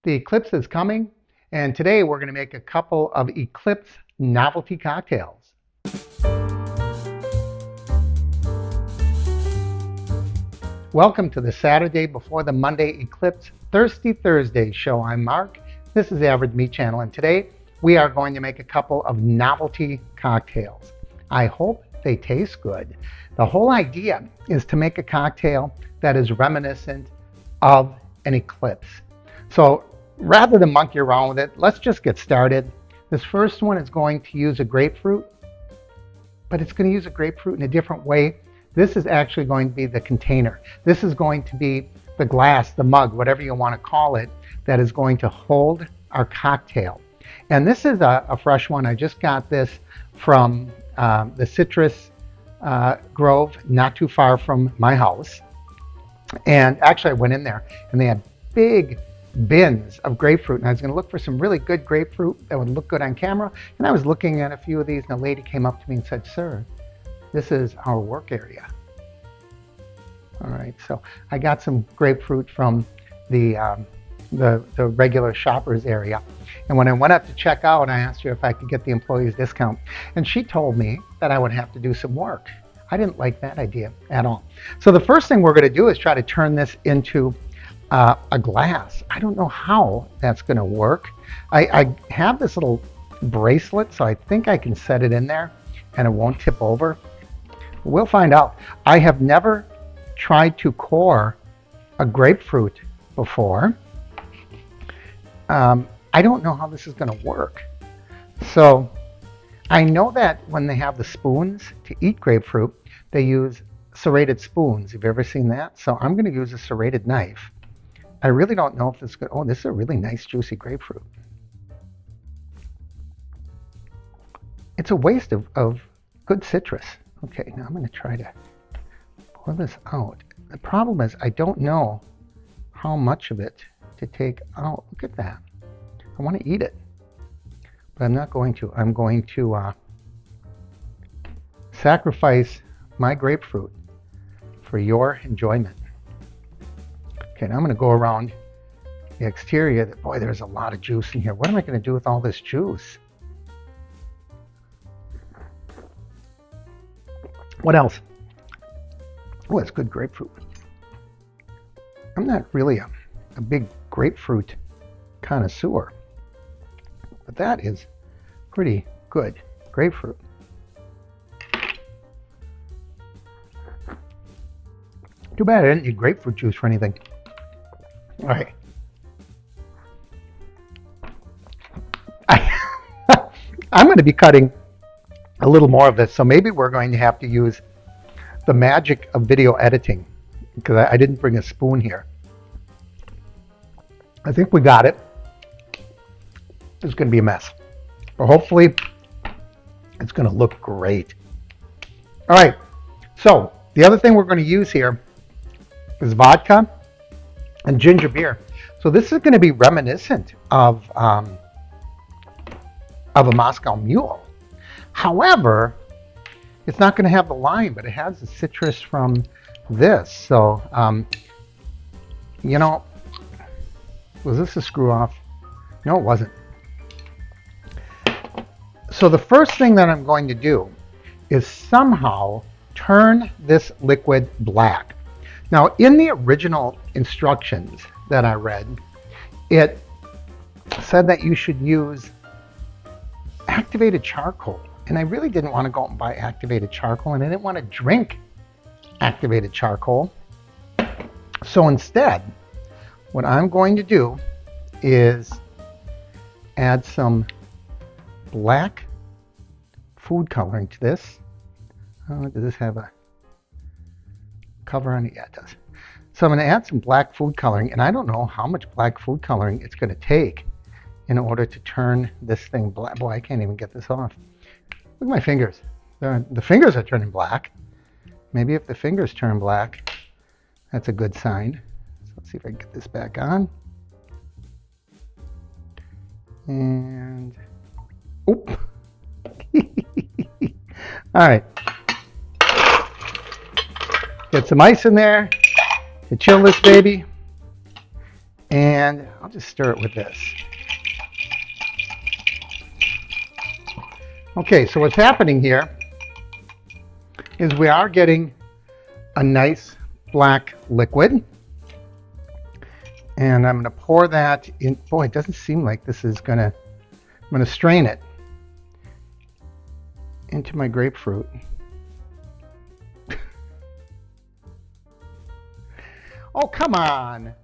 The Eclipse is coming, and today we're going to make a couple of Eclipse novelty cocktails. Welcome to the Saturday before the Monday Eclipse Thirsty Thursday show. I'm Mark. This is the Average Meat Channel, and today we are going to make a couple of novelty cocktails. I hope they taste good. The whole idea is to make a cocktail that is reminiscent of an eclipse. So rather than monkey around with it, let's just get started. This first one is going to use a grapefruit, but it's going to use a grapefruit in a different way. This is actually going to be the container. This is going to be the glass, the mug, whatever you want to call it, that is going to hold our cocktail. And this is a fresh one. I just got this from the citrus grove not too far from my house. And actually I went in there and they had big bins of grapefruit, and I was going to look for some really good grapefruit that would look good on camera. And I was looking at a few of these, and a lady came up to me and said, "Sir, this is our work area." All right, so I got some grapefruit from the regular shoppers area, and when I went up to check out, I asked her if I could get the employees discount, and she told me that I would have to do some work. I didn't like that idea at all. So the first thing we're going to do is try to turn this into a glass. I don't know how that's going to work. I have this little bracelet, so I think I can set it in there and it won't tip over. We'll find out. I have never tried to core a grapefruit before. I don't know how this is going to work. So I know that when they have the spoons to eat grapefruit, they use serrated spoons. Have you ever seen that? So I'm going to use a serrated knife. I really don't know if this is good. Oh, this is a really nice juicy grapefruit. It's a waste of good citrus. Okay, now I'm going to try to pour this out. The problem is I don't know how much of it to take out. Look at that. I want to eat it, but I'm not going to. I'm going to sacrifice my grapefruit for your enjoyment. Okay, now I'm going to go around the exterior. Boy, there's a lot of juice in here. What am I going to do with all this juice? What else? Oh, it's good grapefruit. I'm not really a big grapefruit connoisseur, but that is pretty good grapefruit. Too bad I didn't need grapefruit juice for anything. All right. I'm going to be cutting a little more of this, so maybe we're going to have to use the magic of video editing, because I didn't bring a spoon here. I think we got it. It's going to be a mess, but hopefully it's going to look great. All right, so the other thing we're going to use here is vodka and ginger beer. So this is going to be reminiscent of a Moscow Mule. However, it's not going to have the lime, but it has the citrus from this. So, you know, was this a screw off? No, it wasn't. So the first thing that I'm going to do is somehow turn this liquid black. Now, in the original instructions that I read, it said that you should use activated charcoal. And I really didn't want to go out and buy activated charcoal, and I didn't want to drink activated charcoal. So instead, what I'm going to do is add some black food coloring to this. Does this have a cover on it? Yeah, it does. So I'm going to add some black food coloring, and I don't know how much black food coloring it's going to take in order to turn this thing black. Boy, I can't even get this off. Look at my fingers. The fingers are turning black. Maybe if the fingers turn black, that's a good sign. So let's see if I can get this back on. And, oop. All right. Get some ice in there to chill this baby. And I'll just stir it with this. Okay, so what's happening here is we are getting a nice black liquid. And I'm going to pour that in. Boy, it doesn't seem like this is going to, I'm going to strain it into my grapefruit. Oh, come on.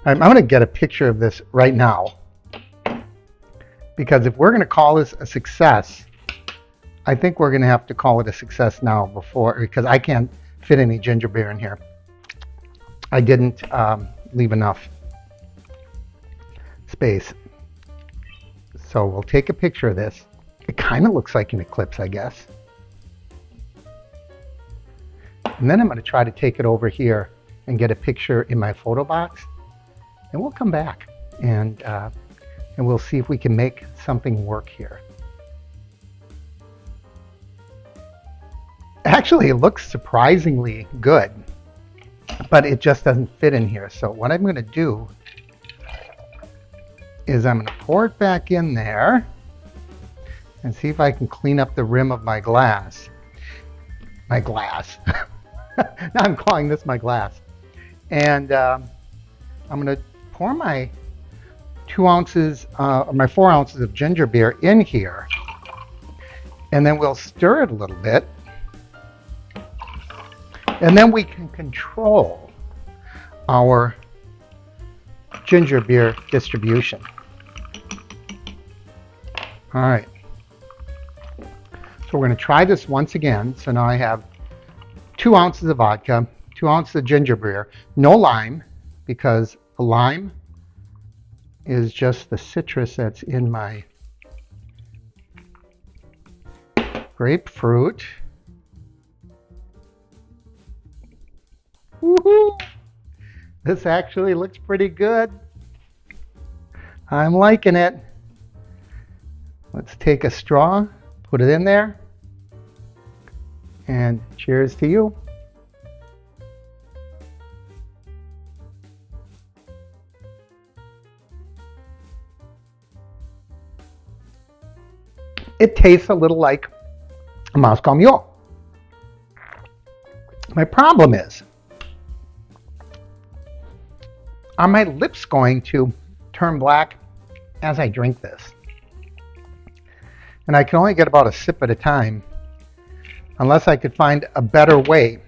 I'm going to get a picture of this right now, because if we're going to call this a success, I think we're going to have to call it a success now because I can't fit any ginger beer in here. I didn't leave enough space. So we'll take a picture of this. It kind of looks like an eclipse, I guess. And then I'm going to try to take it over here and get a picture in my photo box. And we'll come back and we'll see if we can make something work here. Actually, it looks surprisingly good, but it just doesn't fit in here. So what I'm going to do is I'm going to pour it back in there and see if I can clean up the rim of my glass. My glass. Now I'm calling this my glass. And I'm going to pour my 2 ounces, or my 4 ounces of ginger beer in here. And then we'll stir it a little bit. And then we can control our ginger beer distribution. All right. So we're going to try this once again. So now I have 2 ounces of vodka, 2 ounces of ginger beer, no lime, because the lime is just the citrus that's in my grapefruit. Woohoo! This actually looks pretty good. I'm liking it. Let's take a straw, put it in there, and cheers to you. It tastes a little like a Moscow Mule. My problem is, are my lips going to turn black as I drink this? And I can only get about a sip at a time, unless I could find a better way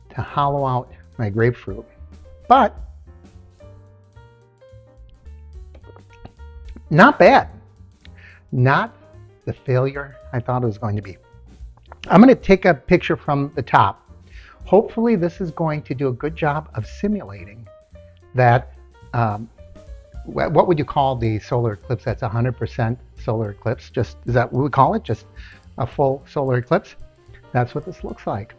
to hollow out my grapefruit. But not bad. Not the failure I thought it was going to be. I'm going to take a picture from the top. Hopefully this is going to do a good job of simulating that, what would you call the solar eclipse? That's 100% solar eclipse. Is that what we call it? Just a full solar eclipse? That's what this looks like.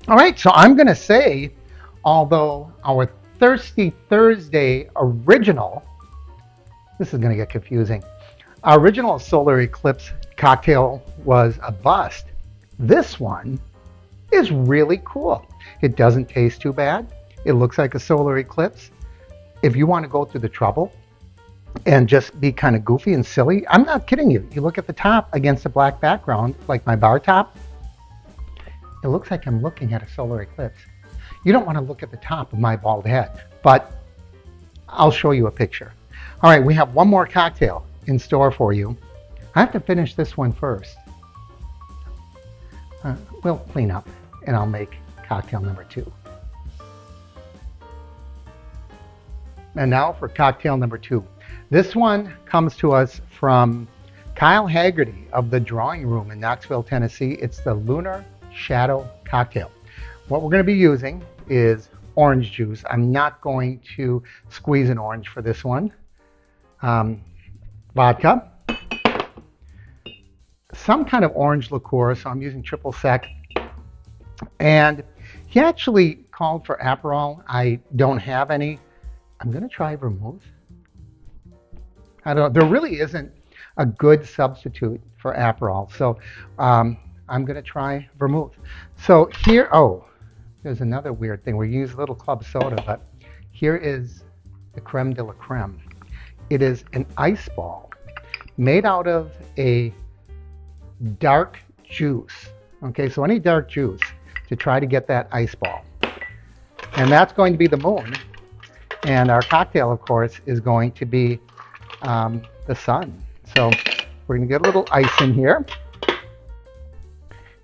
All right, so I'm going to say, although our Thirsty Thursday original, this is going to get confusing, our original solar eclipse cocktail was a bust, this one is really cool. It doesn't taste too bad. It looks like a solar eclipse. If you want to go through the trouble and just be kind of goofy and silly, I'm not kidding you. You look at the top against a black background, like my bar top, it looks like I'm looking at a solar eclipse. You don't want to look at the top of my bald head, but I'll show you a picture. All right, we have one more cocktail in store for you. I have to finish this one first. We'll clean up and I'll make cocktail number 2. And now for cocktail number 2. This one comes to us from Kyle Haggerty of the Drawing Room in Knoxville, Tennessee. It's the Lunar Shadow Cocktail. What we're going to be using is orange juice. I'm not going to squeeze an orange for this one. Vodka, some kind of orange liqueur, so I'm using triple sec. And he actually called for Aperol. I don't have any. I'm going to try vermouth. I don't know. There really isn't a good substitute for Aperol, so I'm going to try vermouth. So here, oh, there's another weird thing. We use a little club soda, but here is the creme de la creme. It is an ice ball made out of a dark juice. Okay, so any dark juice to try to get that ice ball. And that's going to be the moon. And our cocktail, of course, is going to be the sun. So we're going to get a little ice in here.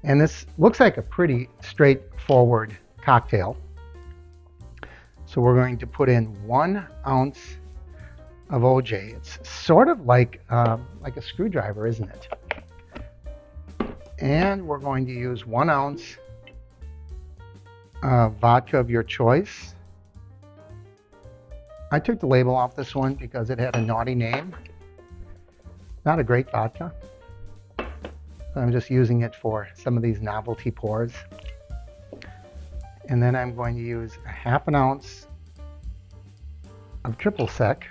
And this looks like a pretty straightforward cocktail. So we're going to put in 1 ounce of OJ. It's sort of like a screwdriver, isn't it? And we're going to use 1 ounce of vodka of your choice. I took the label off this one because it had a naughty name. Not a great vodka. So I'm just using it for some of these novelty pours. And then I'm going to use a 1/2 ounce of triple sec.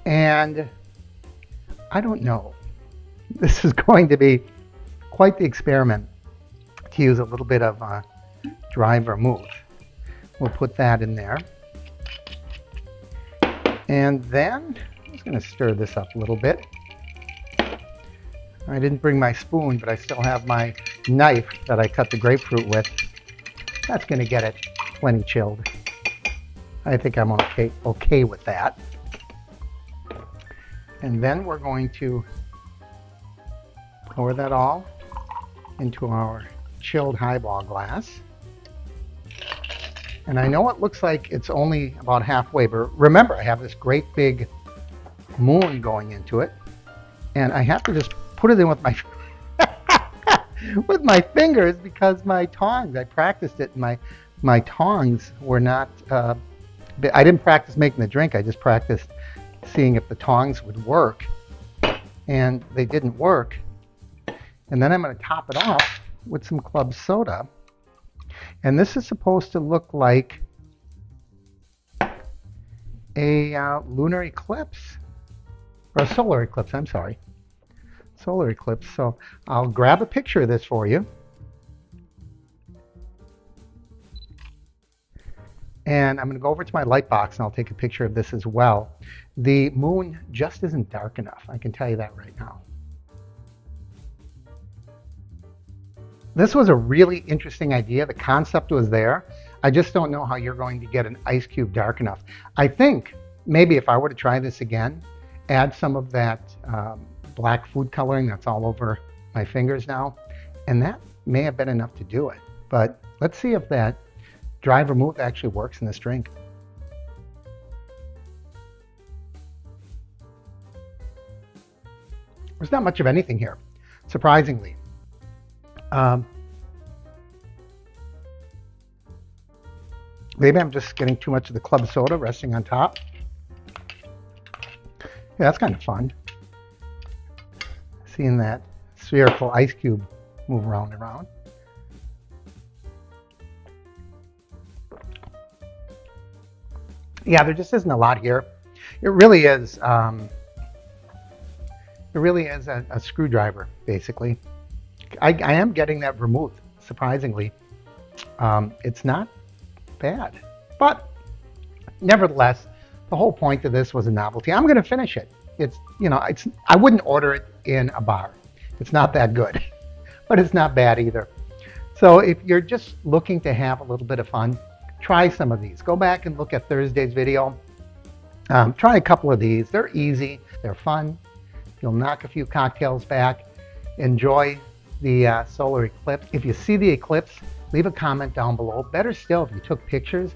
And I don't know. This is going to be quite the experiment to use a little bit of dry vermouth. We'll put that in there. And then I'm just going to stir this up a little bit. I didn't bring my spoon, but I still have my knife that I cut the grapefruit with. That's going to get it plenty chilled. I think I'm okay with that. And then we're going to pour that all into our chilled highball glass. And I know it looks like it's only about halfway, but remember, I have this great big moon going into it, and I have to just put it in with my with my fingers because my tongs, I practiced it, and my tongs were not, I didn't practice making the drink, I just practiced seeing if the tongs would work, and they didn't work. And then I'm going to top it off with some club soda. And this is supposed to look like a lunar eclipse, or a solar eclipse, I'm sorry. Solar eclipse. So I'll grab a picture of this for you. And I'm going to go over to my light box and I'll take a picture of this as well. The moon just isn't dark enough, I can tell you that right now. This was a really interesting idea. The concept was there. I just don't know how you're going to get an ice cube dark enough. I think maybe if I were to try this again, add some of that black food coloring that's all over my fingers now, and that may have been enough to do it. But let's see if that dry vermouth actually works in this drink. There's not much of anything here, surprisingly. Maybe I'm just getting too much of the club soda resting on top. Yeah, that's kind of fun. Seeing that spherical ice cube move around and around. Yeah, there just isn't a lot here. It really is. It really is a screwdriver, basically. I am getting that vermouth, surprisingly. It's not bad, but nevertheless, the whole point of this was a novelty. I'm going to finish it. I wouldn't order it in a bar. It's not that good, but it's not bad either. So if you're just looking to have a little bit of fun, try some of these. Go back and look at Thursday's video. Try a couple of these. They're easy. They're fun. You'll knock a few cocktails back. Enjoy the solar eclipse. If you see the eclipse, leave a comment down below. Better still, if you took pictures,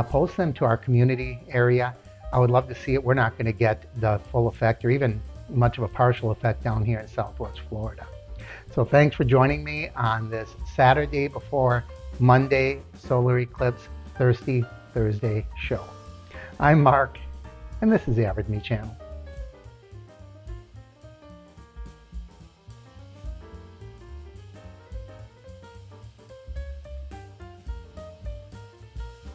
post them to our community area. I would love to see it. We're not going to get the full effect or even much of a partial effect down here in Southwest Florida. So thanks for joining me on this Saturday before Monday solar eclipse Thirsty Thursday show. I'm Mark, and this is the Average Me Channel.